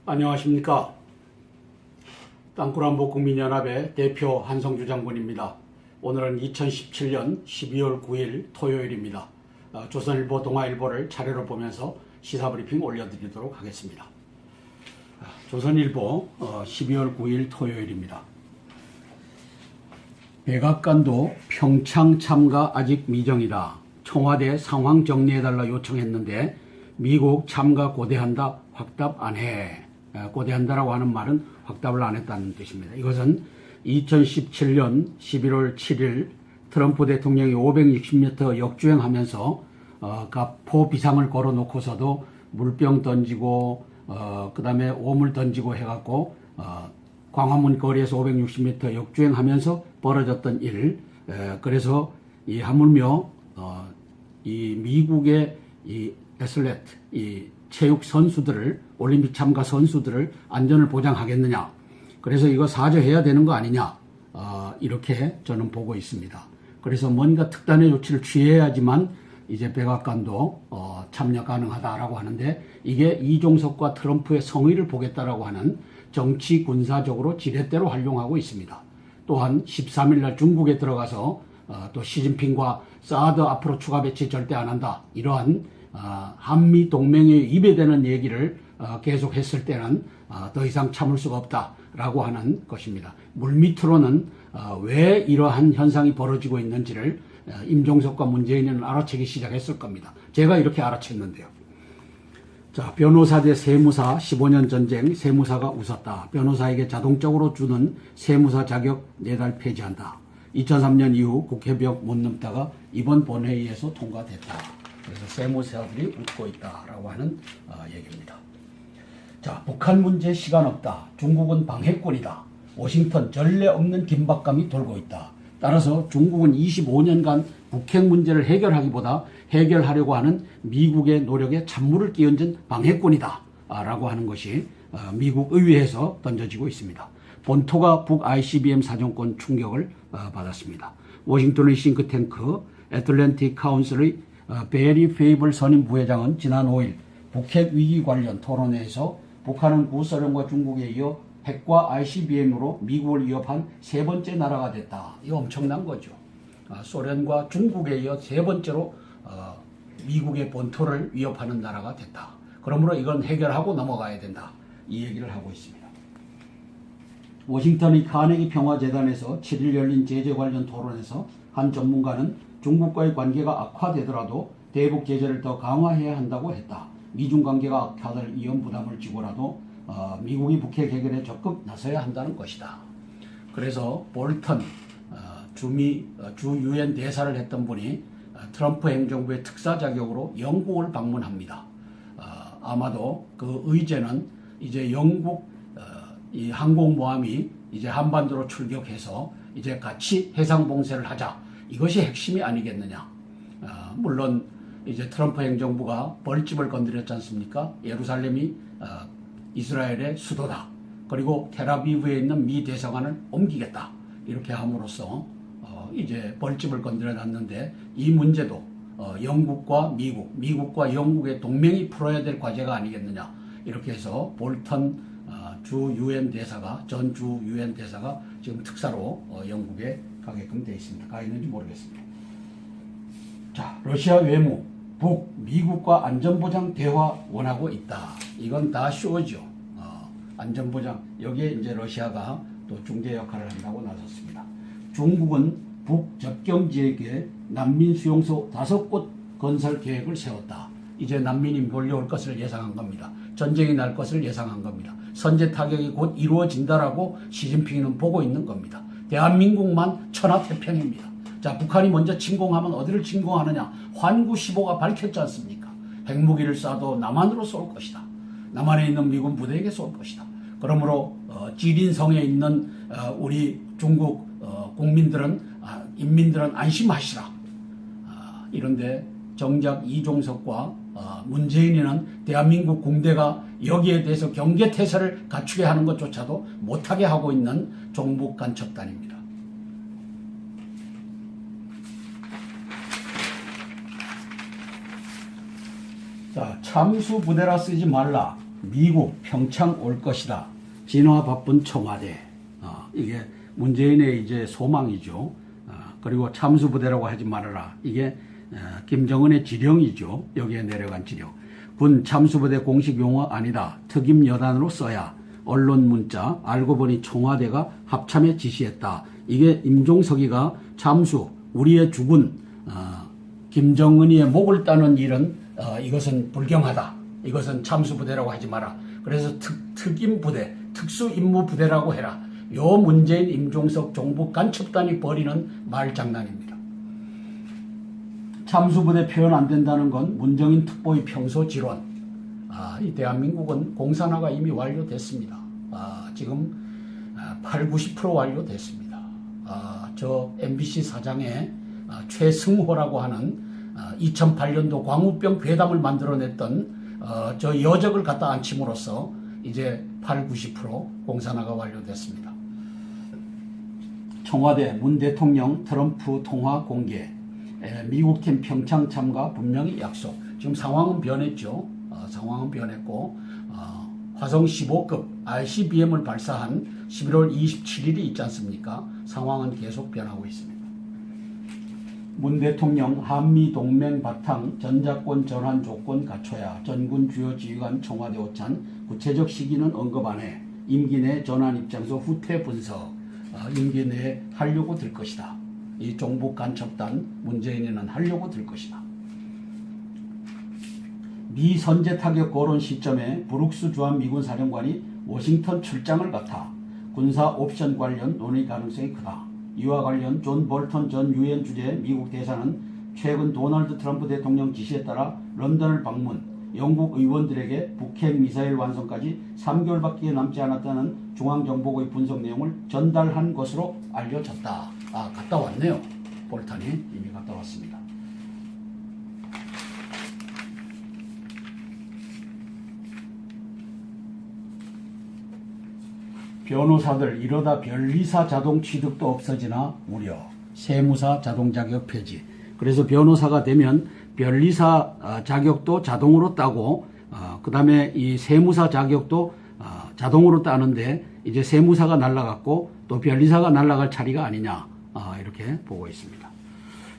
안녕하십니까. 땅굴한복국민연합의 대표 한성주 장군입니다. 오늘은 2017년 12월 9일 토요일입니다. 조선일보, 동아일보를 차례로 보면서 시사브리핑 올려드리도록 하겠습니다. 조선일보 12월 9일 토요일입니다. 백악관도 평창 참가 아직 미정이다. 청와대 상황 정리해달라 요청했는데 미국 참가 고대한다 확답 안 해. 고대한다라고 하는 말은 확답을 안 했다는 뜻입니다. 이것은 2017년 11월 7일 트럼프 대통령이 560m 역주행하면서 포 비상을 걸어놓고서도 물병 던지고 그 다음에 오물 던지고 해갖고 광화문 거리에서 560m 역주행하면서 벌어졌던 일. 그래서 이 하물며 이 미국의 이 애슬레트, 이 체육 선수들을, 올림픽 참가 선수들을 안전을 보장하겠느냐. 그래서 이거 사죄해야 되는 거 아니냐. 이렇게 저는 보고 있습니다. 그래서 뭔가 특단의 조치를 취해야지만 이제 백악관도 참여 가능하다라고 하는데, 이게 이종석과 트럼프의 성의를 보겠다라고 하는 정치 군사적으로 지렛대로 활용하고 있습니다. 또한 13일 날 중국에 들어가서 또 시진핑과 사드 앞으로 추가 배치 절대 안 한다. 이러한 한미 동맹의 입에 대는 얘기를 계속 했을 때는 더 이상 참을 수가 없다라고 하는 것입니다. 물밑으로는 왜 이러한 현상이 벌어지고 있는지를 임종석과 문재인은 알아채기 시작했을 겁니다. 제가 이렇게 알아챘는데요. 자, 변호사 대 세무사 15년 전쟁, 세무사가 웃었다. 변호사에게 자동적으로 주는 세무사 자격 4달 폐지한다. 2003년 이후 국회벽 못 넘다가 이번 본회의에서 통과됐다. 그래서 세무사들이 웃고 있다라고 하는 얘기입니다. 자, 북한 문제 시간 없다. 중국은 방해꾼이다. 워싱턴 전례 없는 긴박감이 돌고 있다. 따라서 중국은 25년간 북핵 문제를 해결하기보다 해결하려고 하는 미국의 노력에 찬물을 끼얹은 방해꾼이다 라고 하는 것이 미국 의회에서 던져지고 있습니다. 본토가 북 ICBM 사정권 충격을 받았습니다. 워싱턴의 싱크탱크 애틀랜틱 카운슬의 베리 페이블 선임 부회장은 지난 5일 북핵 위기 관련 토론회에서 북한은 구소련과 중국에 이어 핵과 ICBM으로 미국을 위협한 세 번째 나라가 됐다. 이거 엄청난 거죠. 소련과 중국에 이어 세 번째로 미국의 본토를 위협하는 나라가 됐다. 그러므로 이건 해결하고 넘어가야 된다. 이 얘기를 하고 있습니다. 워싱턴의 카네기 평화재단에서 7일 열린 제재 관련 토론에서 한 전문가는 중국과의 관계가 악화되더라도 대북 제재를 더 강화해야 한다고 했다. 미중 관계가 악화될 위험 부담을 지고라도 미국이 북핵 해결에 적극 나서야 한다는 것이다. 그래서 볼턴 주 유엔 대사를 했던 분이 트럼프 행정부의 특사 자격으로 영국을 방문합니다. 아마도 그 의제는 이제 영국 이 항공모함이 이제 한반도로 출격해서 이제 같이 해상 봉쇄를 하자. 이것이 핵심이 아니겠느냐. 물론 이제 트럼프 행정부가 벌집을 건드렸지 않습니까? 예루살렘이 이스라엘의 수도다. 그리고 텔아비브에 있는 미 대사관을 옮기겠다. 이렇게 함으로써 이제 벌집을 건드려 놨는데, 이 문제도 영국과 미국과 영국의 동맹이 풀어야 될 과제가 아니겠느냐. 이렇게 해서 볼턴 전 주 유엔 대사가 지금 특사로 영국에 가게끔 되어 있습니다. 가 있는지 모르겠습니다. 자, 러시아 외무, 미국과 안전보장 대화 원하고 있다. 이건 다 쇼죠. 안전보장, 여기에 이제 러시아가 또 중재 역할을 한다고 나섰습니다. 중국은 북접경 지역에 난민 수용소 5곳 건설 계획을 세웠다. 이제 난민이 몰려올 것을 예상한 겁니다. 전쟁이 날 것을 예상한 겁니다. 선제 타격이 곧 이루어진다라고 시진핑은 보고 있는 겁니다. 대한민국만 천하태평입니다. 자, 북한이 먼저 침공하면 어디를 침공하느냐? 환구 15가 밝혔지 않습니까? 핵무기를 쏴도 남한으로 쏠 것이다. 남한에 있는 미군 부대에게 쏠 것이다. 그러므로 지린성에 있는 우리 중국 인민들은 안심하시라. 이런데 정작 이종석과 문재인이는 대한민국 공대가 여기에 대해서 경계태세를 갖추게 하는 것조차도 못하게 하고 있는 종북 간첩단입니다. 자, 참수 부대라 쓰지 말라. 미국 평창 올 것이다. 진화 바쁜 청와대. 이게 문재인의 이제 소망이죠. 그리고 참수부대라고 하지 말아라. 이게 김정은의 지령이죠. 여기에 내려간 지령. 군 참수부대 공식 용어 아니다. 특임 여단으로 써야. 언론 문자 알고 보니 청와대가 합참에 지시했다. 이게 임종석이가 참수 우리의 죽은 김정은이의 목을 따는 일은 이것은 불경하다. 이것은 참수부대라고 하지 마라. 그래서 특임부대, 특수임무부대라고 해라. 요 문재인, 임종석, 종북 간첩단이 벌이는 말장난입니다. 참수부대 표현 안 된다는 건 문정인 특보의 평소 지론. 이 대한민국은 공산화가 이미 완료됐습니다. 지금 80~90% 완료됐습니다. 저 MBC 사장의 최승호라고 하는 2008년도 광우병 괴담을 만들어냈던 저 여적을 갖다 앉힘으로써 이제 80~90% 공산화가 완료됐습니다. 청와대 문 대통령 트럼프 통화 공개, 미국 팀 평창 참가 분명히 약속. 지금 상황은 변했죠. 상황은 변했고 화성 15급 ICBM을 발사한 11월 27일이 있지 않습니까? 상황은 계속 변하고 있습니다. 문 대통령 한미 동맹 바탕 전자권 전환 조건 갖춰야 전군 주요 지휘관 청와대 오찬 구체적 시기는 언급 안 해. 임기 내 전환 입장소 후퇴 분석. 임기 내에 하려고 들 것이다. 이 종북 간첩단 문재인에는 하려고 들 것이다. 미 선제 타격 거론 시점에 브룩스 주한 미군 사령관이 워싱턴 출장을 갖다 군사 옵션 관련 논의 가능성이 크다. 이와 관련 존 볼턴 전 유엔 주재 미국 대사는 최근 도널드 트럼프 대통령 지시에 따라 런던을 방문, 영국 의원들에게 북핵 미사일 완성까지 3개월밖에 남지 않았다는 중앙정보국의 분석 내용을 전달한 것으로 알려졌다. 갔다 왔네요. 볼턴이 이미 갔다 왔습니다. 변호사들 이러다 변리사 자동 취득도 없어지나 우려. 세무사 자동 자격 폐지. 그래서 변호사가 되면 변리사 자격도 자동으로 따고 그 다음에 이 세무사 자격도 자동으로 따는데 이제 세무사가 날라갔고 또 변리사가 날라갈 차례가 아니냐 이렇게 보고 있습니다.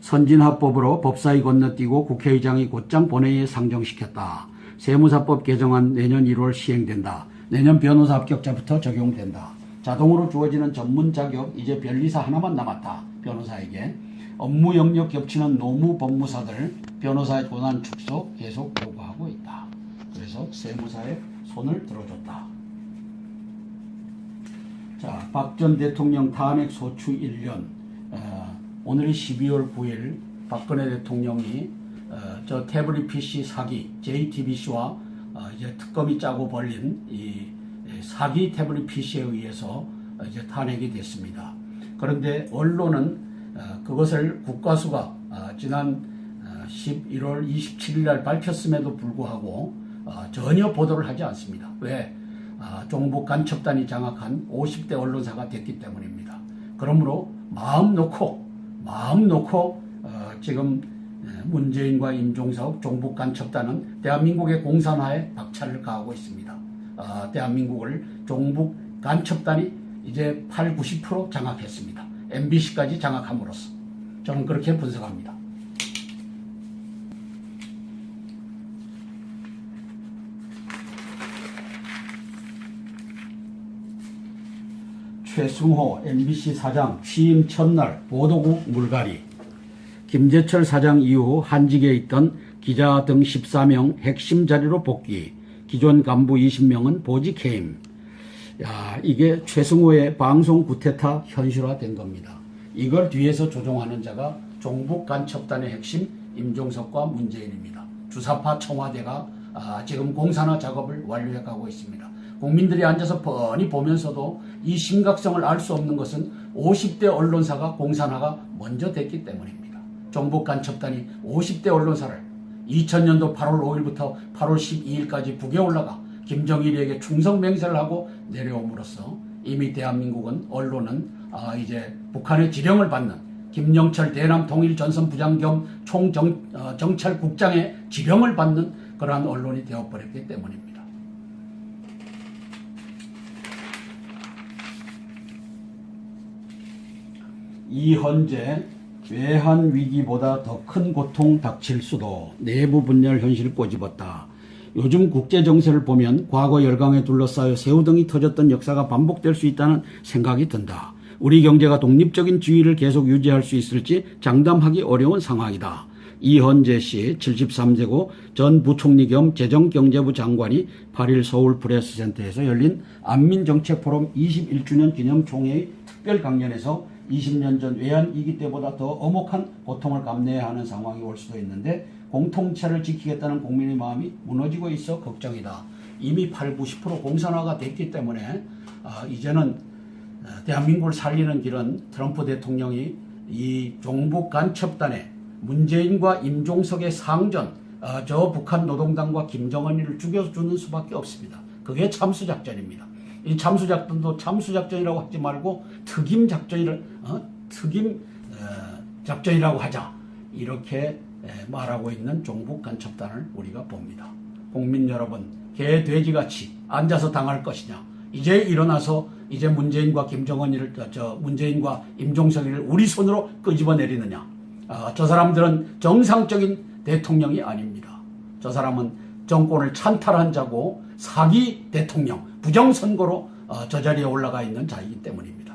선진화법으로 법사위 건너뛰고 국회의장이 곧장 본회의에 상정시켰다. 세무사법 개정안 내년 1월 시행된다. 내년 변호사 합격자부터 적용된다. 자동으로 주어지는 전문 자격 이제 변리사 하나만 남았다. 변호사에게. 업무 영역 겹치는 노무 법무사들 변호사의 권한 축소 계속 요구하고 있다. 그래서 세무사에 손을 들어줬다. 자, 박 전 대통령 탄핵 소추 1년. 오늘이 12월 9일 박근혜 대통령이 저 태블릿 PC 사기 JTBC와 이제 특검이 짜고 벌린 이 사기 태블릿 PC에 의해서 이제 탄핵이 됐습니다. 그런데 언론은 그것을 국과수가 지난 11월 27일 날 밝혔음에도 불구하고 전혀 보도를 하지 않습니다. 왜? 종북 간첩단이 장악한 50대 언론사가 됐기 때문입니다. 그러므로 마음 놓고 지금 문재인과 임종석 종북 간첩단은 대한민국의 공산화에 박차를 가하고 있습니다. 대한민국을 종북 간첩단이 이제 80~90% 장악했습니다. MBC까지 장악함으로써 저는 그렇게 분석합니다. 최승호 MBC 사장 취임 첫날 보도국 물갈이. 김재철 사장 이후 한직에 있던 기자 등 14명 핵심 자리로 복귀. 기존 간부 20명은 보직 해임. 이게 최승호의 방송 구태타 현실화된 겁니다. 이걸 뒤에서 조종하는 자가 종북 간첩단의 핵심 임종석과 문재인입니다. 주사파 청와대가 지금 공산화 작업을 완료해 가고 있습니다. 국민들이 앉아서 뻔히 보면서도 이 심각성을 알 수 없는 것은 50대 언론사가 공산화가 먼저 됐기 때문입니다. 종북 간첩단이 50대 언론사를 2000년도 8월 5일부터 8월 12일까지 북에 올라가 김정일에게 충성 맹세를 하고 내려옴으로써 이미 대한민국은 언론은 이제 북한의 지령을 받는 김영철 대남 통일전선 부장 겸 총정찰국장의 지령을 받는 그러한 언론이 되어버렸기 때문입니다. 이현재 외환 위기보다 더 큰 고통 닥칠 수도 내부 분열 현실 꼬집었다. 요즘 국제 정세를 보면 과거 열강에 둘러싸여 새우등이 터졌던 역사가 반복될 수 있다는 생각이 든다. 우리 경제가 독립적인 지위를 계속 유지할 수 있을지 장담하기 어려운 상황이다. 이현재 씨 73세고 전 부총리 겸 재정경제부 장관이 8일 서울 프레스센터에서 열린 안민정책포럼 21주년 기념 총회의 특별 강연에서 20년 전 외환위기 때보다 더 엄혹한 고통을 감내해야 하는 상황이 올 수도 있는데 공통체를 지키겠다는 국민의 마음이 무너지고 있어 걱정이다. 이미 80~90% 공산화가 됐기 때문에 이제는 대한민국을 살리는 길은 트럼프 대통령이 이 종북 간첩단에 문재인과 임종석의 상전, 저 북한 노동당과 김정은이를 죽여주는 수밖에 없습니다. 그게 참수작전입니다. 이 참수작전도 참수작전이라고 하지 말고 작전이라고 하자. 이렇게 말하고 있는 종북 간첩단을 우리가 봅니다. 국민 여러분, 개 돼지같이 앉아서 당할 것이냐? 이제 일어나서 이제 문재인과 김정은이를 문재인과 임종석이를 우리 손으로 끄집어내리느냐? 저 사람들은 정상적인 대통령이 아닙니다. 저 사람은 정권을 찬탈한 자고 사기 대통령, 부정선거로 저 자리에 올라가 있는 자이기 때문입니다.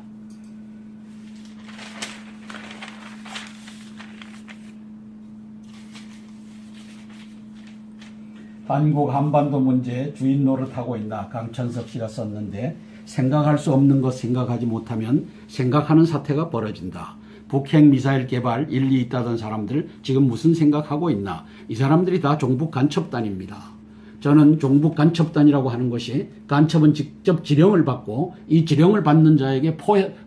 한국 한반도 문제 주인 노릇하고 있나 강천석 씨가 썼는데 생각할 수 없는 것 생각하지 못하면 생각하는 사태가 벌어진다. 북핵 미사일 개발 일리 있다던 사람들 지금 무슨 생각하고 있나. 이 사람들이 다 종북 간첩단입니다. 저는 종북 간첩단이라고 하는 것이 간첩은 직접 지령을 받고 이 지령을 받는 자에게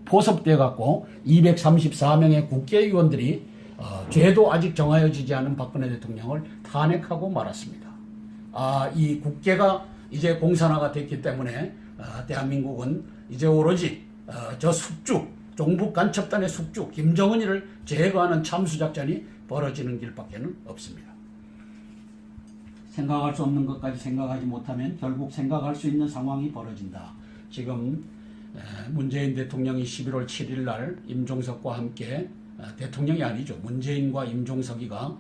포섭돼 갖고 234명의 국회의원들이 죄도 아직 정하여지지 않은 박근혜 대통령을 탄핵하고 말았습니다. 이 국회가 이제 공산화가 됐기 때문에 대한민국은 이제 오로지 저 숙주, 종북 간첩단의 숙주 김정은이를 제거하는 참수작전이 벌어지는 길밖에는 없습니다. 생각할 수 없는 것까지 생각하지 못하면 결국 생각할 수 있는 상황이 벌어진다. 지금 문재인 대통령이 11월 7일 날 임종석과 함께 대통령이 아니죠. 문재인과 임종석이가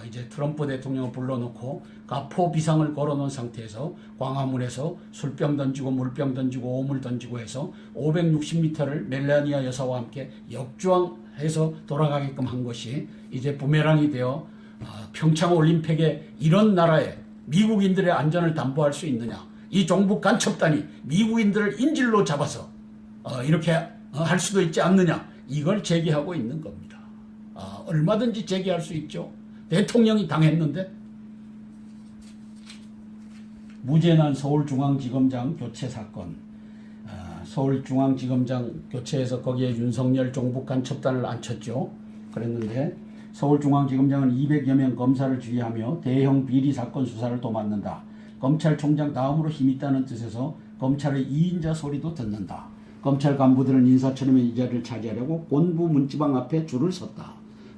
이제 트럼프 대통령을 불러놓고 가포 비상을 걸어놓은 상태에서 광화문에서 술병 던지고 물병 던지고 오물 던지고 해서 560m를 멜라니아 여사와 함께 역주행해서 돌아가게끔 한 것이 이제 부메랑이 되어 평창 올림픽에 이런 나라에 미국인들의 안전을 담보할 수 있느냐. 이 종북 간첩단이 미국인들을 인질로 잡아서 이렇게 할 수도 있지 않느냐. 이걸 제기하고 있는 겁니다. 얼마든지 제기할 수 있죠. 대통령이 당했는데. 무죄난 서울중앙지검장 교체 사건. 서울중앙지검장 교체해서 거기에 윤석열 종북 간첩단을 앉혔죠. 그랬는데 서울중앙지검장은 200여 명 검사를 지휘하며 대형 비리 사건 수사를 도맡는다. 검찰총장 다음으로 힘이 있다는 뜻에서 검찰의 2인자 소리도 듣는다. 검찰 간부들은 인사처리면 이 자리를 차지하려고 본부 문지방 앞에 줄을 섰다.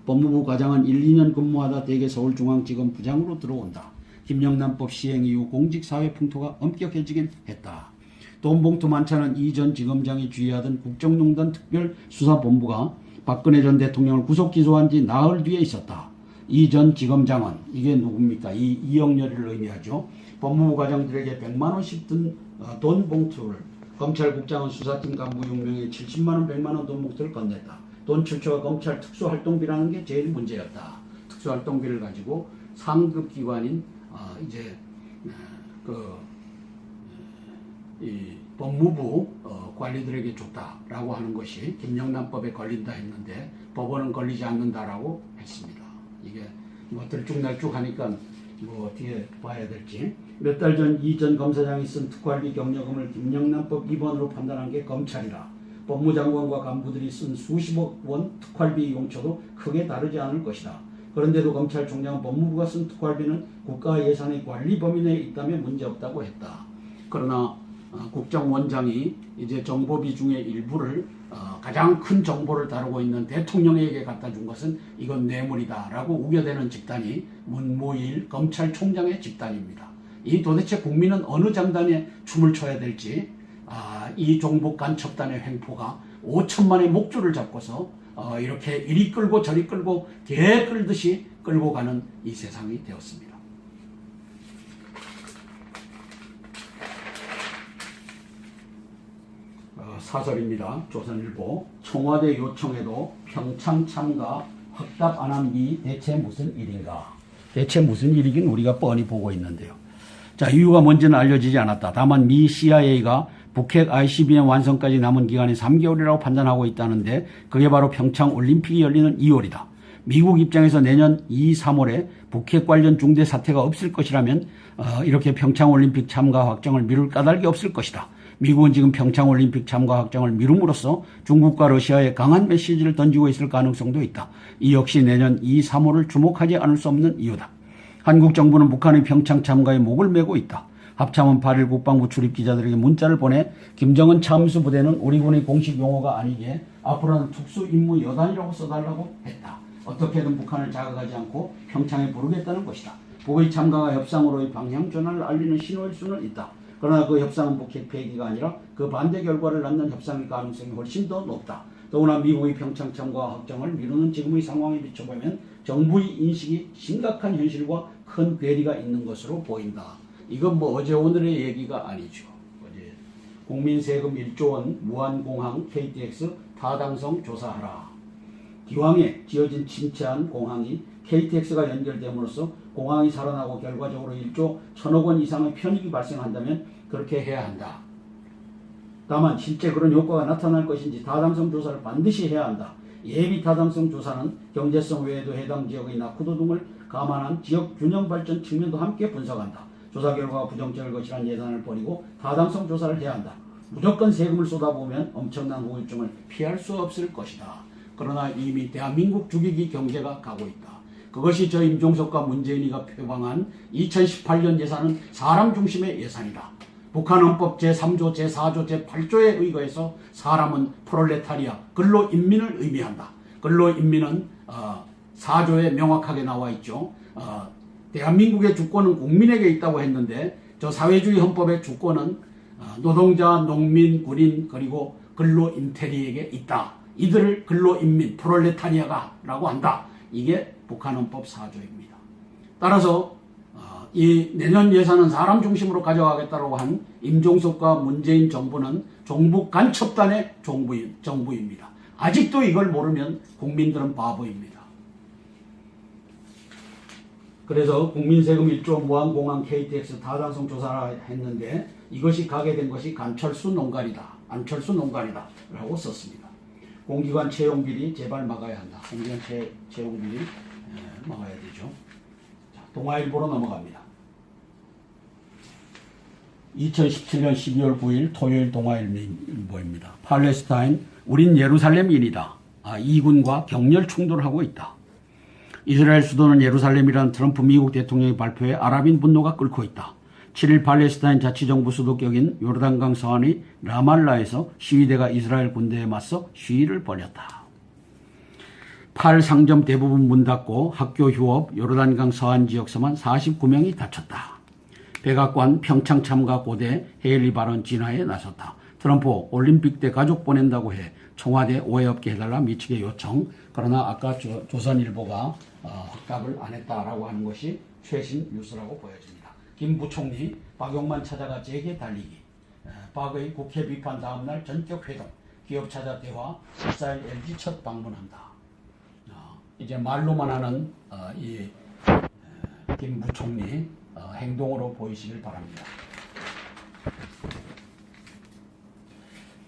법무부 과장은 1, 2년 근무하다 대개 서울중앙지검 부장으로 들어온다. 김영란법 시행 이후 공직사회 풍토가 엄격해지긴 했다. 돈봉투 만찬은 이 전 지검장이 지휘하던 국정농단 특별수사본부가 박근혜 전 대통령을 구속 기소한 지 나흘 뒤에 있었다. 이 전 지검장은 이게 누굽니까? 이영렬을 의미하죠. 법무부 과장들에게 100만 원씩 든 돈 봉투를 검찰국장은 수사팀 간부 6명에 70만 원, 100만 원 돈 봉투를 건넸다. 돈 출처가 검찰 특수활동비라는 게 제일 문제였다. 특수활동비를 가지고 상급 기관인 이제 이 법무부 관리들에게 줬다라고 하는 것이 김영란법에 걸린다 했는데 법원은 걸리지 않는다라고 했습니다. 이게 뭐 들쭉날쭉 하니까 뭐 어떻게 봐야 될지. 몇 달 전 이 전 검사장이 쓴 특활비 경력금을 김영란법 위반으로 판단한 게 검찰이라 법무장관과 간부들이 쓴 수십억 원 특활비 용처도 크게 다르지 않을 것이다. 그런데도 검찰총장은 법무부가 쓴 특활비는 국가 예산의 관리 범위 내에 있다면 문제없다고 했다. 그러나 국정원장이 이제 정보비 중에 일부를 가장 큰 정보를 다루고 있는 대통령에게 갖다 준 것은 이건 뇌물이다라고 우겨대는 집단이 문무일 검찰총장의 집단입니다. 이 도대체 국민은 어느 장단에 춤을 춰야 될지 이 종북 간첩단의 횡포가 5천만의 목줄을 잡고서 이렇게 이리 끌고 저리 끌고 개 끌듯이 끌고 가는 이 세상이 되었습니다. 사설입니다. 조선일보. 청와대 요청에도 평창 참가 확답 안 한 이 대체 무슨 일인가? 대체 무슨 일이긴 우리가 뻔히 보고 있는데요. 자, 이유가 뭔지는 알려지지 않았다. 다만 미 CIA가 북핵 ICBM 완성까지 남은 기간이 3개월이라고 판단하고 있다는데 그게 바로 평창 올림픽이 열리는 2월이다. 미국 입장에서 내년 2, 3월에 북핵 관련 중대 사태가 없을 것이라면 이렇게 평창 올림픽 참가 확정을 미룰 까닭이 없을 것이다. 미국은 지금 평창 올림픽 참가 확정을 미룸으로써 중국과 러시아에 강한 메시지를 던지고 있을 가능성도 있다. 이 역시 내년 2, 3월을 주목하지 않을 수 없는 이유다. 한국 정부는 북한의 평창 참가에 목을 메고 있다. 합참은 8일 국방부 출입 기자들에게 문자를 보내 김정은 참수 부대는 우리 군의 공식 용어가 아니기에 앞으로는 특수임무 여단이라고 써달라고 했다. 어떻게든 북한을 자극하지 않고 평창에 부르겠다는 것이다. 북의 참가가 협상으로의 방향 전환을 알리는 신호일 수는 있다. 그러나 그 협상은 북핵 폐기가 아니라 그 반대 결과를 낳는 협상일 가능성이 훨씬 더 높다. 더구나 미국의 평창 참가 확정을 미루는 지금의 상황에 비춰보면 정부의 인식이 심각한 현실과 큰 괴리가 있는 것으로 보인다. 이건 뭐 어제 오늘의 얘기가 아니죠. 어제 국민 세금 1조 원 무한공항 KTX 타당성 조사하라. 기왕에 지어진 침체한 공항이 KTX가 연결됨으로써 공항이 살아나고 결과적으로 1조 1,000억 원 이상의 편익이 발생한다면 그렇게 해야 한다. 다만 실제 그런 효과가 나타날 것인지 타당성 조사를 반드시 해야 한다. 예비 타당성 조사는 경제성 외에도 해당 지역의 낙후도 등을 감안한 지역 균형 발전 측면도 함께 분석한다. 조사 결과가 부정적일 것이라는 예단을 버리고 타당성 조사를 해야 한다. 무조건 세금을 쏟아부으면 엄청난 후유증을 피할 수 없을 것이다. 그러나 이미 대한민국 주기기 경제가 가고 있다. 그것이 저 임종석과 문재인이가 표방한 2018년 예산은 사람 중심의 예산이다. 북한 헌법 제3조, 제4조, 제8조에 의거해서 사람은 프롤레타리아, 근로인민을 의미한다. 근로인민은 4조에 명확하게 나와 있죠. 대한민국의 주권은 국민에게 있다고 했는데 저 사회주의 헌법의 주권은 노동자, 농민, 군인 그리고 근로인테리에게 있다. 이들을 근로인민, 프롤레타리아가라고 한다. 이게 북한 헌법 4조입니다. 따라서 이 내년 예산은 사람 중심으로 가져가겠다고 한 임종석과 문재인 정부는 종북 간첩단의 정부입니다. 아직도 이걸 모르면 국민들은 바보입니다. 그래서 국민세금 1조 무한공항 KTX 타당성 조사를 했는데 이것이 가게 된 것이 안철수 농간이다 라고 썼습니다. 공기관 채용 비리 제발 막아야 한다. 공기관 채용 비리 막아야 되죠. 자, 동아일보로 넘어갑니다. 2017년 12월 9일 토요일 동아일보입니다. 팔레스타인 우린 예루살렘인이다. 이군과 격렬 충돌하고 있다. 이스라엘 수도는 예루살렘이라는 트럼프 미국 대통령의 발표에 아랍인 분노가 끓고 있다. 7일 팔레스타인 자치정부 수도격인 요르단강 서안의 라말라에서 시위대가 이스라엘 군대에 맞서 시위를 벌였다. 8 상점 대부분 문 닫고 학교 휴업, 요르단강 서안 지역서만 49명이 다쳤다. 백악관 평창 참가 고대 헤일리 발언 진화에 나섰다. 트럼프 올림픽 때 가족 보낸다고 해 청와대 오해 없게 해달라 미치게 요청. 그러나 아까 조선일보가 확답을 안 했다라고 하는 것이 최신 뉴스라고 보여집니다. 김 부총리 박용만 찾아가 재계 달리기. 박의 국회 비판 다음날 전격 회동. 기업 찾아 대화. 14일 LG 첫 방문한다. 이제 말로만 하는 김 부총리 행동으로 보이시길 바랍니다.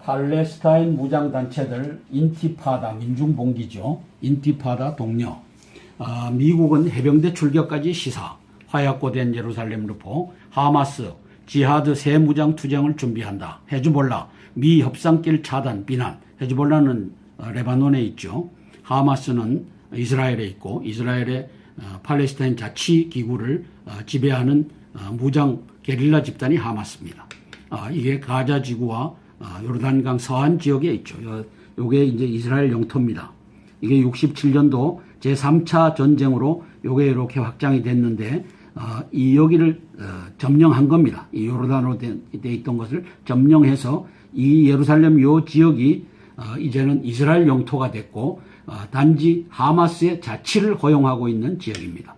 팔레스타인 무장단체들 인티파다 민중봉기죠. 인티파다 동료. 미국은 해병대 출격까지 시사. 화약고된 예루살렘 루포. 하마스 지하드 새 무장 투쟁을 준비한다. 헤즈볼라 미 협상길 차단 비난. 헤즈볼라는 레바논에 있죠. 하마스는 이스라엘에 있고 이스라엘의 팔레스타인 자치기구를 지배하는 무장 게릴라 집단이 하마스입니다. 이게 가자 지구와 요르단강 서안 지역에 있죠. 요게 이제 이스라엘 영토입니다. 이게 67년도 제3차 전쟁으로 요게 이렇게 확장이 됐는데 이 여기를 점령한 겁니다. 이 요르단으로 돼 있던 것을 점령해서 이 예루살렘 요 지역이 이제는 이스라엘 영토가 됐고 단지 하마스의 자치를 허용하고 있는 지역입니다.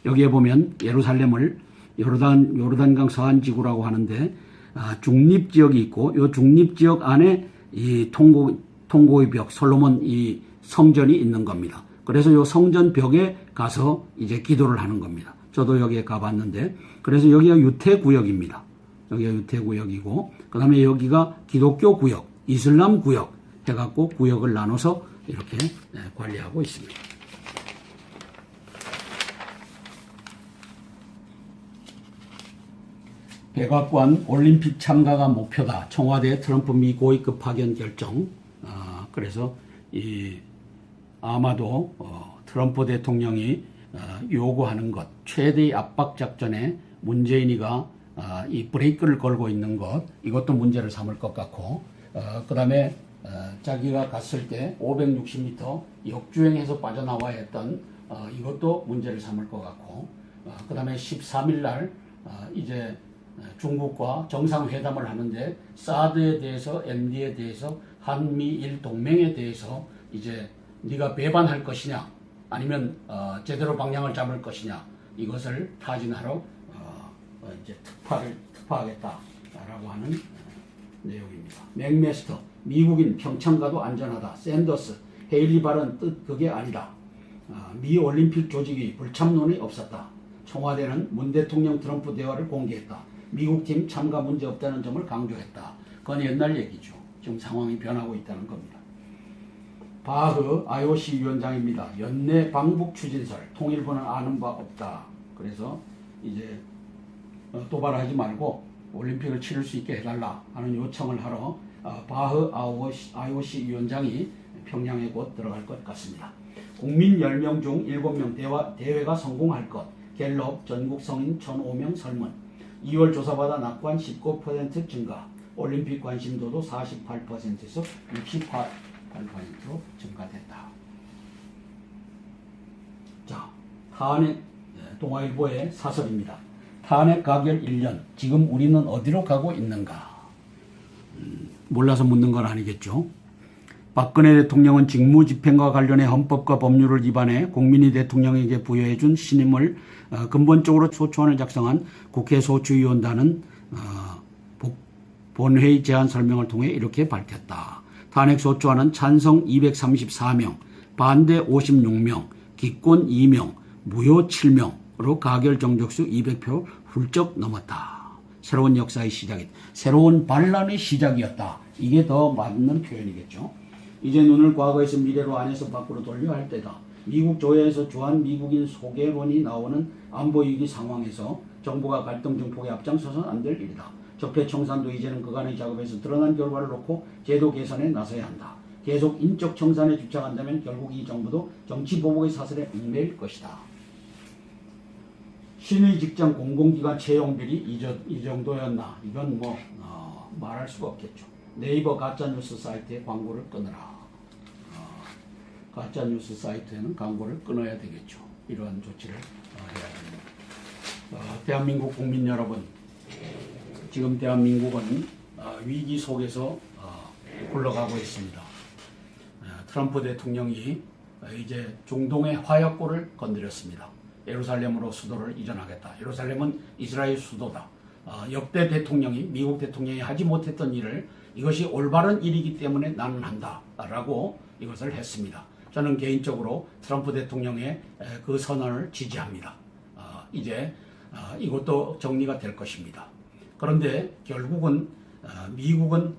여기에 보면 예루살렘을 요르단강 서안지구라고 하는데 중립지역이 있고 이 중립지역 안에 이 통고의 벽 솔로몬 이 성전이 있는 겁니다. 그래서 이 성전 벽에 가서 이제 기도를 하는 겁니다. 저도 여기에 가봤는데 그래서 여기가 유태구역입니다. 여기가 유태구역이고 그 다음에 여기가 기독교 구역, 이슬람 구역 해갖고 구역을 나눠서 이렇게 관리하고 있습니다. 백악관 올림픽 참가가 목표다. 청와대 트럼프 미 고위급 파견 결정. 그래서 아마도 트럼프 대통령이 요구하는 것, 최대의 압박 작전에 문재인이가 이 브레이크를 걸고 있는 것, 이것도 문제를 삼을 것 같고, 그 다음에 자기가 갔을 때 560m 역주행해서 빠져나와야 했던 이것도 문제를 삼을 것 같고, 그 다음에 13일 날 이제 중국과 정상회담을 하는데 사드에 대해서, MD에 대해서, 한미일 동맹에 대해서 이제 네가 배반할 것이냐 아니면 제대로 방향을 잡을 것이냐 이것을 타진하러 이제 특파하겠다라고 하는 내용입니다. 맥메스터 미국인 평창 가도 안전하다. 샌더스 헤일리 발언 뜻 그게 아니다. 미 올림픽 조직이 불참론이 없었다. 청와대는 문 대통령 트럼프 대화를 공개했다. 미국 팀 참가 문제 없다는 점을 강조했다. 그건 옛날 얘기죠. 지금 상황이 변하고 있다는 겁니다. 바흐 IOC 위원장입니다. 연내 방북 추진설 통일부는 아는 바 없다. 그래서 이제 도발하지 말고 올림픽을 치를 수 있게 해달라 하는 요청을 하러 바흐 IOC 위원장이 평양에 곧 들어갈 것 같습니다. 국민 10명 중 7명 대회가 성공할 것. 갤럽 전국 성인 1,005명 설문. 2월 조사받아 낙관 19% 증가. 올림픽 관심도도 48%에서 68%로 증가됐다. 자, 탄핵 동아일보의 사설입니다. 탄핵 가결 1년. 지금 우리는 어디로 가고 있는가? 몰라서 묻는 건 아니겠죠. 박근혜 대통령은 직무집행과 관련해 헌법과 법률을 위반해 국민이 대통령에게 부여해준 신임을 근본적으로 소추안을 작성한 국회 소추위원단은 본회의 제안 설명을 통해 이렇게 밝혔다. 탄핵 소추안은 찬성 234명, 반대 56명, 기권 2명, 무효 7명으로 가결 정족수 200표 훌쩍 넘었다. 새로운 역사의 시작이다. 새로운 반란의 시작이었다. 이게 더 맞는 표현이겠죠. 이제 눈을 과거에서 미래로 안에서 밖으로 돌려야 할 때다. 미국 조야에서 주한 미국인 소개론이 나오는 안보위기 상황에서 정부가 갈등 증폭에 앞장서서는 안 될 일이다. 적폐청산도 이제는 그간의 작업에서 드러난 결과를 놓고 제도 개선에 나서야 한다. 계속 인적 청산에 집착한다면 결국 이 정부도 정치보복의 사슬에 얽매일 것이다. 신의 직장 공공기관 채용비리 이 정도였나? 이건 말할 수가 없겠죠. 네이버 가짜뉴스 사이트에 광고를 끊으라. 가짜뉴스 사이트에는 광고를 끊어야 되겠죠. 이러한 조치를 해야 됩니다. 대한민국 국민 여러분, 지금 대한민국은 위기 속에서 굴러가고 있습니다. 트럼프 대통령이 이제 중동의 화약고를 건드렸습니다. 예루살렘으로 수도를 이전하겠다. 예루살렘은 이스라엘 수도다. 역대 대통령이, 미국 대통령이 하지 못했던 일을 이것이 올바른 일이기 때문에 나는 한다라고 이것을 했습니다. 저는 개인적으로 트럼프 대통령의 그 선언을 지지합니다. 이제 이것도 정리가 될 것입니다. 그런데 결국은 미국은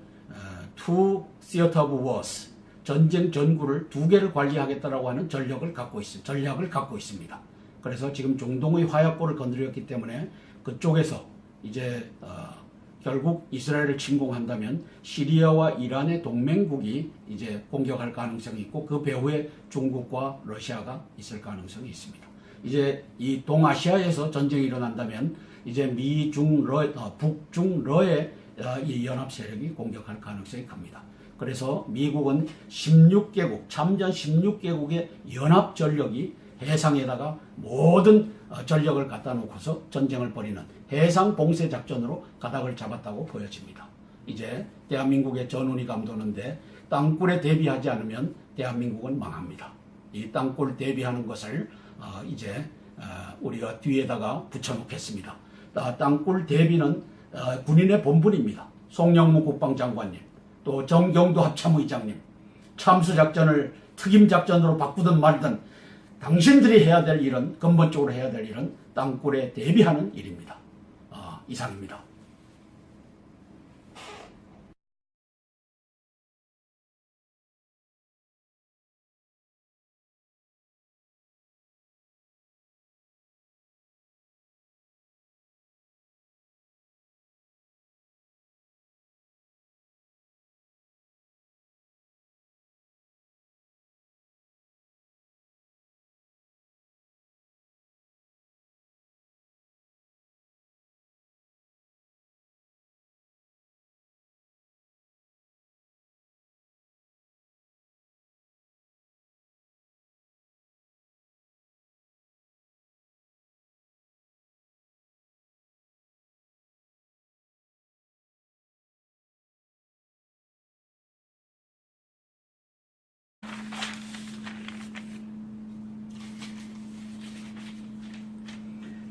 two theater of wars, 전쟁 전구를 2개를 관리하겠다라고 하는 전략을 갖고 있습니다. 그래서 지금 중동의 화약고를 건드렸기 때문에 그쪽에서 이제 결국 이스라엘을 침공한다면 시리아와 이란의 동맹국이 이제 공격할 가능성이 있고 그 배후에 중국과 러시아가 있을 가능성이 있습니다. 이제 이 동아시아에서 전쟁이 일어난다면 이제 북중러의 이 연합 세력이 공격할 가능성이 큽니다. 그래서 미국은 16개국, 참전 16개국의 연합 전력이 해상에다가 모든 전력을 갖다 놓고서 전쟁을 벌이는 해상 봉쇄 작전으로 가닥을 잡았다고 보여집니다. 이제 대한민국의 전운이 감도는데 땅굴에 대비하지 않으면 대한민국은 망합니다. 이 땅굴 대비하는 것을 이제 우리가 뒤에다가 붙여놓겠습니다. 땅굴 대비는 군인의 본분입니다. 송영무 국방장관님, 또 정경도 합참의장님, 참수작전을 특임작전으로 바꾸든 말든 당신들이 해야 될 일은, 근본적으로 해야 될 일은 땅굴에 대비하는 일입니다. 이상입니다.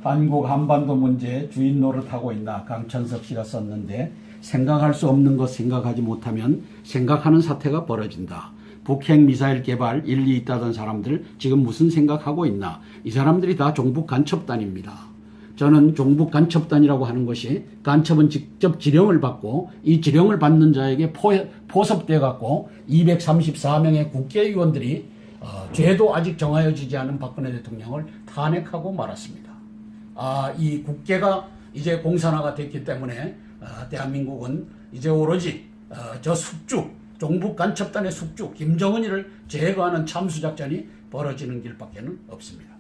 한국 한반도 문제 주인 노릇하고 있나 강천석 씨가 썼는데, 생각할 수 없는 것 생각하지 못하면 생각하는 사태가 벌어진다. 북핵 미사일 개발 일리 있다던 사람들 지금 무슨 생각하고 있나. 이 사람들이 다 종북 간첩단입니다. 저는 종북 간첩단이라고 하는 것이, 간첩은 직접 지령을 받고 이 지령을 받는 자에게 포섭돼 갖고 234명의 국회의원들이 죄도 아직 정하여지지 않은 박근혜 대통령을 탄핵하고 말았습니다. 이 국회가 이제 공산화가 됐기 때문에 대한민국은 이제 오로지 저 숙주, 종북 간첩단의 숙주 김정은이를 제거하는 참수작전이 벌어지는 길밖에는 없습니다.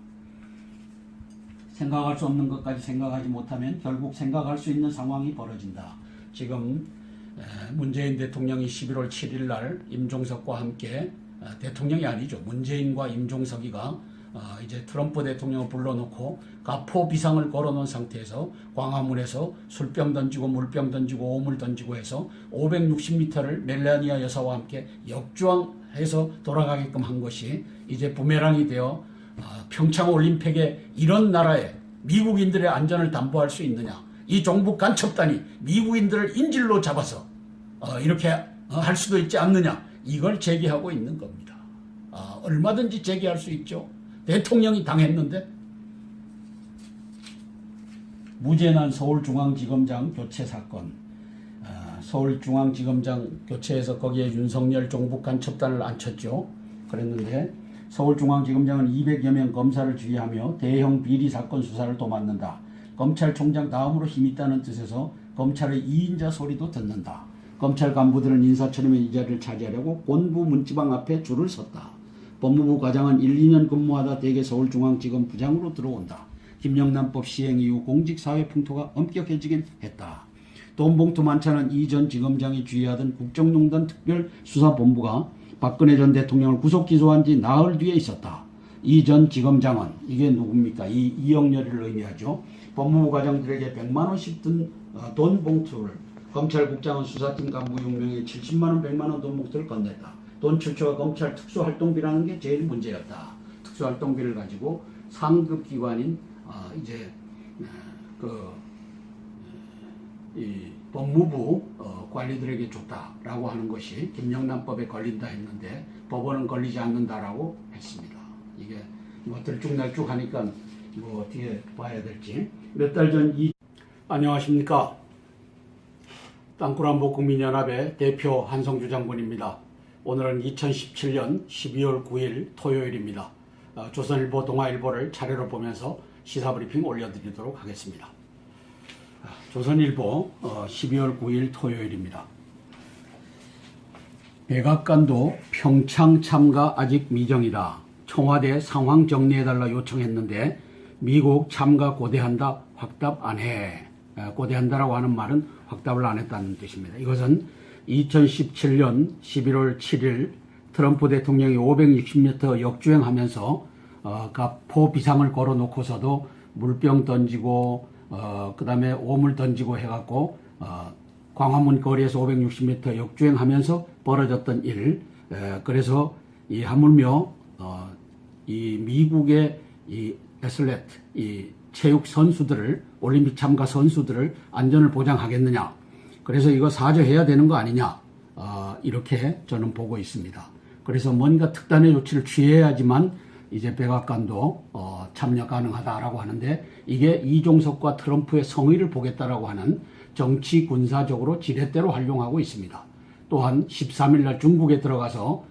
생각할 수 없는 것까지 생각하지 못하면 결국 생각할 수 있는 상황이 벌어진다. 지금 문재인 대통령이 11월 7일 날 임종석과 함께, 대통령이 아니죠, 문재인과 임종석이가 이제 트럼프 대통령을 불러놓고 가포 비상을 걸어놓은 상태에서 광화문에서 술병 던지고 물병 던지고 오물 던지고 해서 560m를 멜라니아 여사와 함께 역주행해서 돌아가게끔 한 것이 이제 부메랑이 되어 평창 올림픽에 이런 나라에 미국인들의 안전을 담보할 수 있느냐. 이 종북 간첩단이 미국인들을 인질로 잡아서 이렇게 할 수도 있지 않느냐. 이걸 제기하고 있는 겁니다. 얼마든지 제기할 수 있죠. 대통령이 당했는데. 무죄난 서울중앙지검장 교체 사건. 서울중앙지검장 교체해서 거기에 윤석열 종북 간첩단을 앉혔죠. 그랬는데 서울중앙지검장은 200여 명 검사를 지휘하며 대형 비리 사건 수사를 도맡는다. 검찰총장 다음으로 힘있다는 뜻에서 검찰의 2인자 소리도 듣는다. 검찰 간부들은 인사처리면 이 자리를 차지하려고 본부 문지방 앞에 줄을 섰다. 법무부 과장은 1, 2년 근무하다 대개 서울중앙지검 부장으로 들어온다. 김영란법 시행 이후 공직사회 풍토가 엄격해지긴 했다. 돈봉투 만찬은 이 전 지검장이 지휘하던 국정농단 특별수사본부가 박근혜 전 대통령을 구속 기소한 지 나흘 뒤에 있었다. 이 전 지검장은, 이게 누굽니까? 이영렬이를 의미하죠. 법무부 과장들에게 100만 원씩 든 돈 봉투를, 검찰국장은 수사팀 간부 6명에 70만 원, 100만 원 돈 봉투를 건넸다. 돈 출처가 검찰 특수활동비라는 게 제일 문제였다. 특수활동비를 가지고 상급 기관인 이 법무부 관리들에게 줬다라고 하는 것이 김영란법에 걸린다 했는데 법원은 걸리지 않는다라고 했습니다. 이게 뭐 들쭉날쭉 하니까 뭐 어떻게 봐야 될지. 몇 달 전 안녕하십니까. 땅굴안보국민연합의 대표 한성주 장군입니다. 오늘은 2017년 12월 9일 토요일입니다. 조선일보, 동아일보를 차례로 보면서 시사브리핑 올려드리도록 하겠습니다. 조선일보 12월 9일 토요일입니다. 백악관도 평창 참가 아직 미정이다. 청와대 상황 정리해달라 요청했는데 미국 참가 고대한다 확답 안 해. 고대한다라고 하는 말은 확답을 안 했다는 뜻입니다. 이것은 2017년 11월 7일 트럼프 대통령이 560m 역주행하면서 가포 비상을 걸어놓고서도 물병 던지고 그 다음에 오물 던지고 해갖고 광화문 거리에서 560m 역주행하면서 벌어졌던 일. 그래서 이 하물며 이 미국의 이 애슬레트, 이 체육 선수들을, 올림픽 참가 선수들을 안전을 보장하겠느냐. 그래서 이거 사죄해야 되는 거 아니냐. 이렇게 저는 보고 있습니다. 그래서 뭔가 특단의 조치를 취해야지만 이제 백악관도 참여 가능하다라고 하는데, 이게 이종석과 트럼프의 성의를 보겠다라고 하는 정치 군사적으로 지렛대로 활용하고 있습니다. 또한 13일 날 중국에 들어가서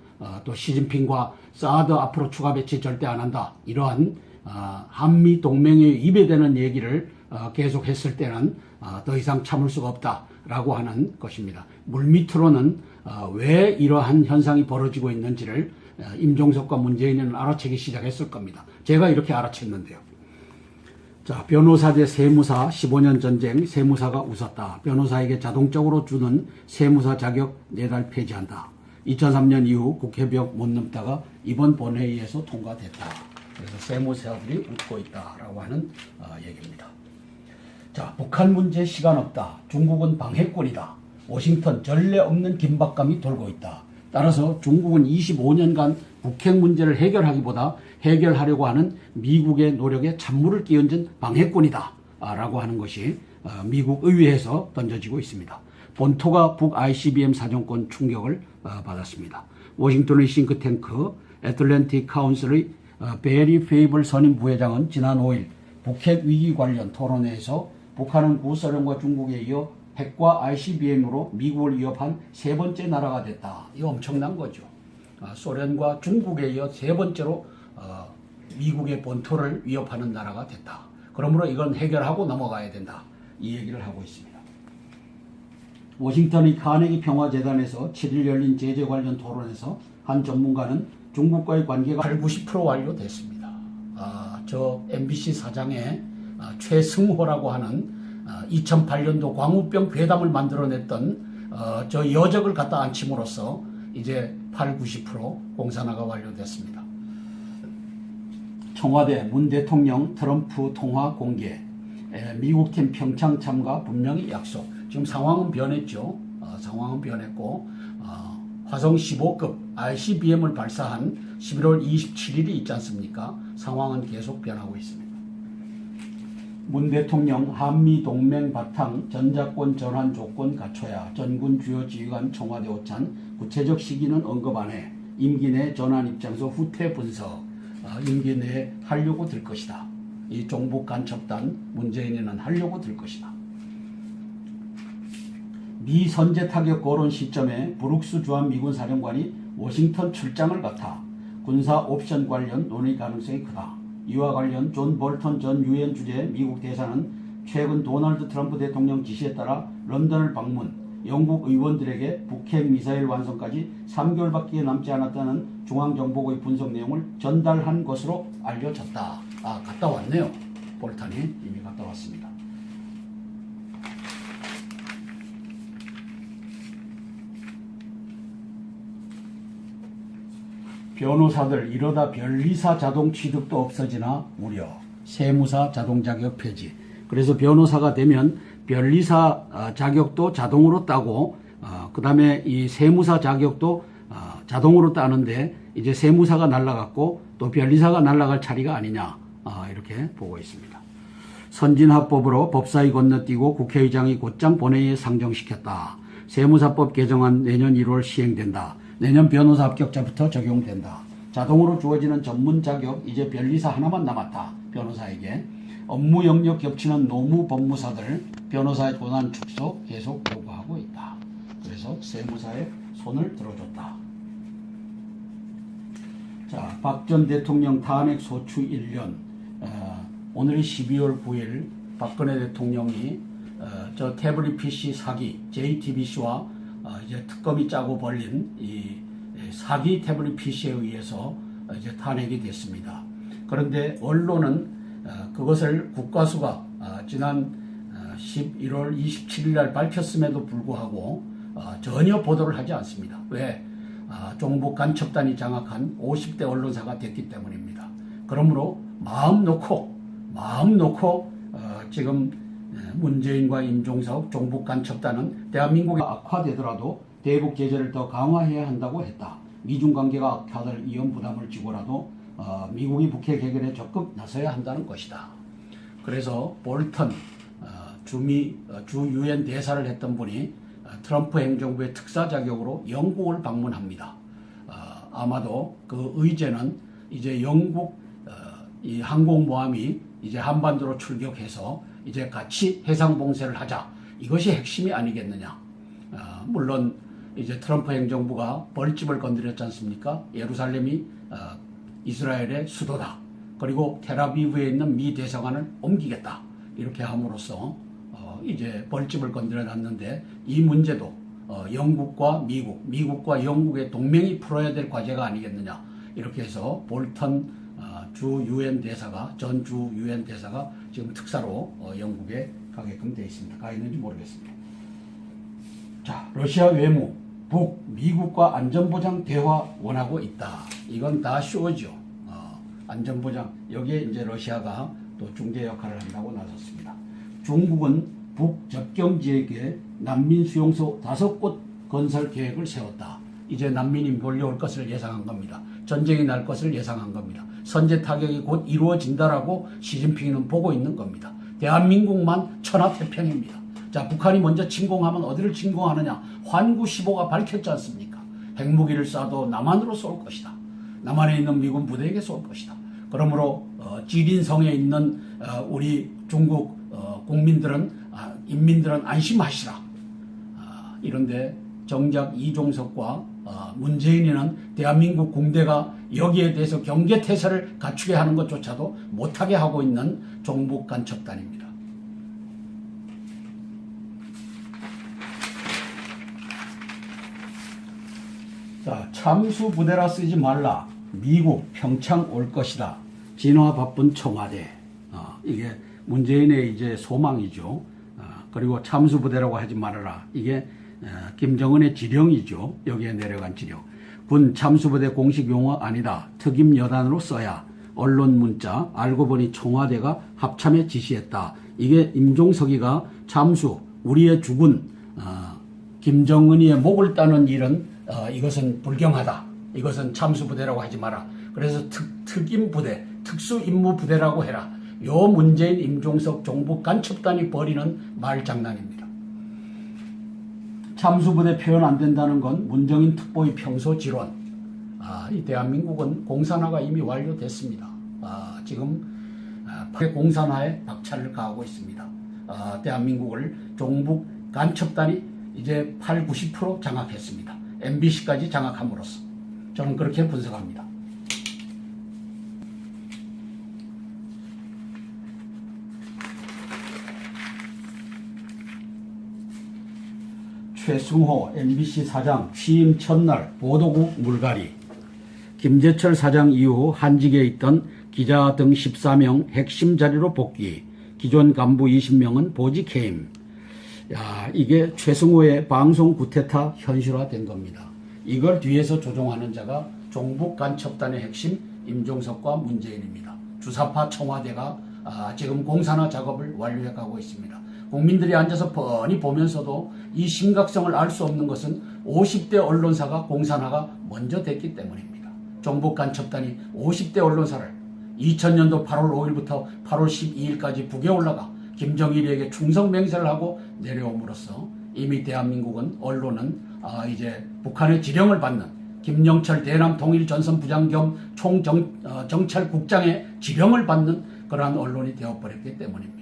또 시진핑과 사드 앞으로 추가 배치 절대 안 한다, 이러한 한미 동맹의 입에 대는 얘기를 계속 했을 때는 더 이상 참을 수가 없다라고 하는 것입니다. 물밑으로는 왜 이러한 현상이 벌어지고 있는지를 임종석과 문재인은 알아채기 시작했을 겁니다. 제가 이렇게 알아챘는데요. 자, 변호사 대 세무사 15년 전쟁, 세무사가 웃었다. 변호사에게 자동적으로 주는 세무사 자격 4달 폐지한다. 2003년 이후 국회벽 못 넘다가 이번 본회의에서 통과됐다. 그래서 세무사들이 웃고 있다라고 하는 얘기입니다. 자, 북한 문제 시간 없다. 중국은 방해꾼이다. 워싱턴 전례 없는 긴박감이 돌고 있다. 따라서 중국은 25년간 북핵 문제를 해결하기보다 해결하려고 하는 미국의 노력에 찬물을 끼얹은 방해꾼이다 라고 하는 것이 미국 의회에서 던져지고 있습니다. 본토가 북 ICBM 사정권 충격을 받았습니다. 워싱턴의 싱크탱크 애틀랜틱 카운슬의 베리 페이블 선임 부회장은 지난 5일 북핵 위기 관련 토론회에서 북한은 구소련과 중국에 이어 핵과 ICBM으로 미국을 위협한 3번째 나라가 됐다. 이거 엄청난 거죠. 소련과 중국에 이어 3번째로 미국의 본토를 위협하는 나라가 됐다. 그러므로 이건 해결하고 넘어가야 된다. 이 얘기를 하고 있습니다. 워싱턴의 카네기 평화재단에서 7일 열린 제재 관련 토론에서 한 전문가는 중국과의 관계가 80~90% 완료됐습니다. 저 MBC 사장의 최승호라고 하는 2008년도 광우병 괴담을 만들어냈던 저 여적을 갖다 앉힘으로써 이제 80~90% 공산화가 완료됐습니다. 청와대 문 대통령 트럼프 통화 공개, 미국 팀 평창 참가 분명히 약속. 지금 상황은 변했죠. 상황은 변했고 화성 15급 ICBM을 발사한 11월 27일이 있지 않습니까? 상황은 계속 변하고 있습니다. 문 대통령 한미 동맹 바탕 전자권 전환 조건 갖춰야 전군 주요 지휘관 청와대 오찬 구체적 시기는 언급 안 해. 임기 내 전환 입장서 후퇴 분석. 임기 내에 하려고 들 것이다. 이 종북 간첩단 문재인에는 하려고 들 것이다. 미 선제 타격 거론 시점에 브룩스 주한 미군 사령관이 워싱턴 출장을 갖다 군사 옵션 관련 논의 가능성이 크다. 이와 관련 존 볼턴 전 유엔 주재 미국 대사는 최근 도널드 트럼프 대통령 지시에 따라 런던을 방문, 영국 의원들에게 북핵 미사일 완성까지 3개월밖에 남지 않았다는 중앙정보국의 분석 내용을 전달한 것으로 알려졌다. 갔다 왔네요. 볼턴이 이미 갔다 왔습니다. 변호사들 이러다 변리사 자동 취득도 없어지나 우려. 세무사 자동 자격 폐지. 그래서 변호사가 되면 변리사 자격도 자동으로 따고 그 다음에 이 세무사 자격도 자동으로 따는데 이제 세무사가 날라갔고 또 변리사가 날라갈 차례가 아니냐 이렇게 보고 있습니다. 선진화법으로 법사위 건너뛰고 국회의장이 곧장 본회의에 상정시켰다. 세무사법 개정안 내년 1월 시행된다. 내년 변호사 합격자부터 적용된다. 자동으로 주어지는 전문 자격 이제 변리사 하나만 남았다. 변호사에게. 업무 영역 겹치는 노무 법무사들 변호사의 권한 축소 계속 요구하고 있다. 그래서 세무사에 손을 들어줬다. 자, 박 전 대통령 탄핵 소추 1년. 오늘이 12월 9일 박근혜 대통령이 저 태블릿 PC 사기 JTBC와 이제 특검이 짜고 벌린 이 사기 태블릿 PC에 의해서 이제 탄핵이 됐습니다. 그런데 언론은 그것을 국가수가 지난 11월 27일 날 밝혔음에도 불구하고 전혀 보도를 하지 않습니다. 왜? 종북 간첩단이 장악한 50대 언론사가 됐기 때문입니다. 그러므로 마음 놓고 지금 문재인과 임종석 종북 간첩단은 대한민국이 악화되더라도 대북 제재를 더 강화해야 한다고 했다. 미중 관계가 악화될 위험 부담을 지고라도 미국이 북핵 해결에 적극 나서야 한다는 것이다. 그래서 볼턴 주 유엔 대사를 했던 분이 트럼프 행정부의 특사 자격으로 영국을 방문합니다. 아마도 그 의제는 이제 영국 이 항공모함이 이제 한반도로 출격해서 이제 같이 해상 봉쇄를 하자, 이것이 핵심이 아니겠느냐. 물론 이제 트럼프 행정부가 벌집을 건드렸지 않습니까? 예루살렘이 이스라엘의 수도다. 그리고 텔아비브에 있는 미 대사관을 옮기겠다. 이렇게 함으로써 이제 벌집을 건드려 놨는데, 이 문제도 영국과 미국과 영국의 동맹이 풀어야 될 과제가 아니겠느냐. 이렇게 해서 볼턴 전 주 유엔 대사가 지금 특사로 영국에 가게끔 되어 있습니다. 가 있는지 모르겠습니다. 자, 러시아 외무, 미국과 안전보장 대화 원하고 있다. 이건 다 쇼죠. 안전보장, 여기에 이제 러시아가 또 중재 역할을 한다고 나섰습니다. 중국은 북접경 지역에 난민 수용소 5곳 건설 계획을 세웠다. 이제 난민이 몰려올 것을 예상한 겁니다. 전쟁이 날 것을 예상한 겁니다. 선제 타격이 곧 이루어진다라고 시진핑은 보고 있는 겁니다. 대한민국만 천하태평입니다. 자, 북한이 먼저 침공하면 어디를 침공하느냐? 환구 15가 밝혔지 않습니까? 핵무기를 쏴도 남한으로 쏠 것이다. 남한에 있는 미군 부대에게 쏠 것이다. 그러므로 지린성에 있는 우리 중국 인민들은 안심하시라. 이런데 정작 이종석과 문재인이는 대한민국 군대가 여기에 대해서 경계태세를 갖추게 하는 것조차도 못하게 하고 있는 종북 간첩단입니다. 자, 참수 부대라 쓰지 말라. 미국 평창 올 것이다. 진화 바쁜 청와대. 이게 문재인의 이제 소망이죠. 그리고 참수 부대라고 하지 말아라. 이게 김정은의 지령이죠. 여기에 내려간 지령. 군 참수부대 공식 용어 아니다. 특임 여단으로 써야. 언론 문자. 알고 보니 청와대가 합참에 지시했다. 이게 임종석이가 참수, 우리의 죽은 김정은이의 목을 따는 일은 이것은 불경하다. 이것은 참수부대라고 하지 마라. 그래서 특임부대, 특수임무부대라고 해라. 요 문재인, 임종석, 종북 간첩단이 벌이는 말장난입니다. 참수부대 표현 안 된다는 건 문정인 특보의 평소 지론. 이 대한민국은 공산화가 이미 완료됐습니다. 지금 공산화에 박차를 가하고 있습니다. 대한민국을 종북 간첩단이 이제 80~90% 장악했습니다. MBC까지 장악함으로써 저는 그렇게 분석합니다. 최승호 MBC 사장 취임 첫날 보도국 물갈이. 김재철 사장 이후 한직에 있던 기자 등 14명 핵심 자리로 복귀. 기존 간부 20명은 보직 해임. 이게 최승호의 방송 구태타 현실화된 겁니다. 이걸 뒤에서 조종하는 자가 종북 간첩단의 핵심 임종석과 문재인입니다. 주사파 청와대가 지금 공산화 작업을 완료해 가고 있습니다. 국민들이 앉아서 뻔히 보면서도 이 심각성을 알 수 없는 것은 50대 언론사가 공산화가 먼저 됐기 때문입니다. 종북 간첩단이 50대 언론사를 2000년도 8월 5일부터 8월 12일까지 북에 올라가 김정일에게 충성 맹세를 하고 내려옴으로써 이미 대한민국은 언론은 이제 북한의 지령을 받는 김영철 대남 통일 전선 부장 겸 총정찰국장의 지령을 받는 그러한 언론이 되어버렸기 때문입니다.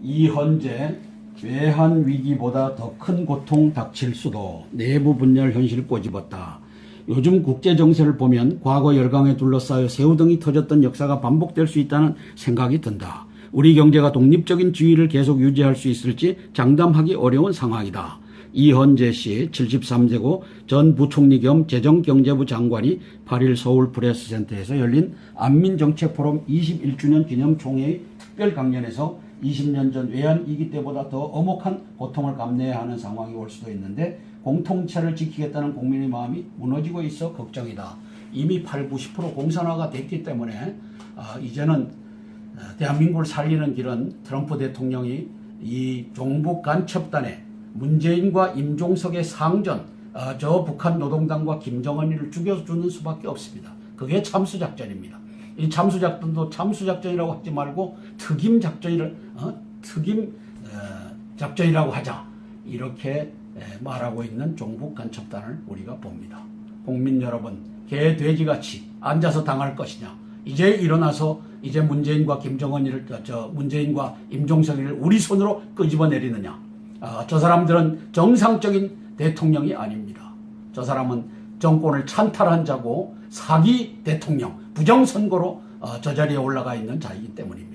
이현재 외환 위기보다 더 큰 고통 닥칠 수도. 내부 분열 현실 꼬집었다. 요즘 국제 정세를 보면 과거 열강에 둘러싸여 새우등이 터졌던 역사가 반복될 수 있다는 생각이 든다. 우리 경제가 독립적인 지위를 계속 유지할 수 있을지 장담하기 어려운 상황이다. 이현재 씨 73세고 전 부총리 겸 재정경제부 장관이 8일 서울 프레스센터에서 열린 안민정책포럼 21주년 기념 총회의 특별 강연에서 20년 전 외환위기 때보다 더 엄혹한 고통을 감내해야 하는 상황이 올 수도 있는데 공통체를 지키겠다는 국민의 마음이 무너지고 있어 걱정이다. 이미 80~90% 공산화가 됐기 때문에 이제는 대한민국을 살리는 길은 트럼프 대통령이 이 종북 간첩단에 문재인과 임종석의 상전, 저 북한 노동당과 김정은이를 죽여주는 수밖에 없습니다. 그게 참수작전입니다. 이 참수작전도 참수작전이라고 하지 말고 작전이라고 하자, 이렇게 말하고 있는 종북 간첩단을 우리가 봅니다. 국민 여러분, 개 돼지같이 앉아서 당할 것이냐, 이제 일어나서 이제 문재인과 문재인과 임종석이를 우리 손으로 끄집어내리느냐. 저 사람들은 정상적인 대통령이 아닙니다. 저 사람은 정권을 찬탈한 자고 사기 대통령, 부정선거로 저 자리에 올라가 있는 자이기 때문입니다.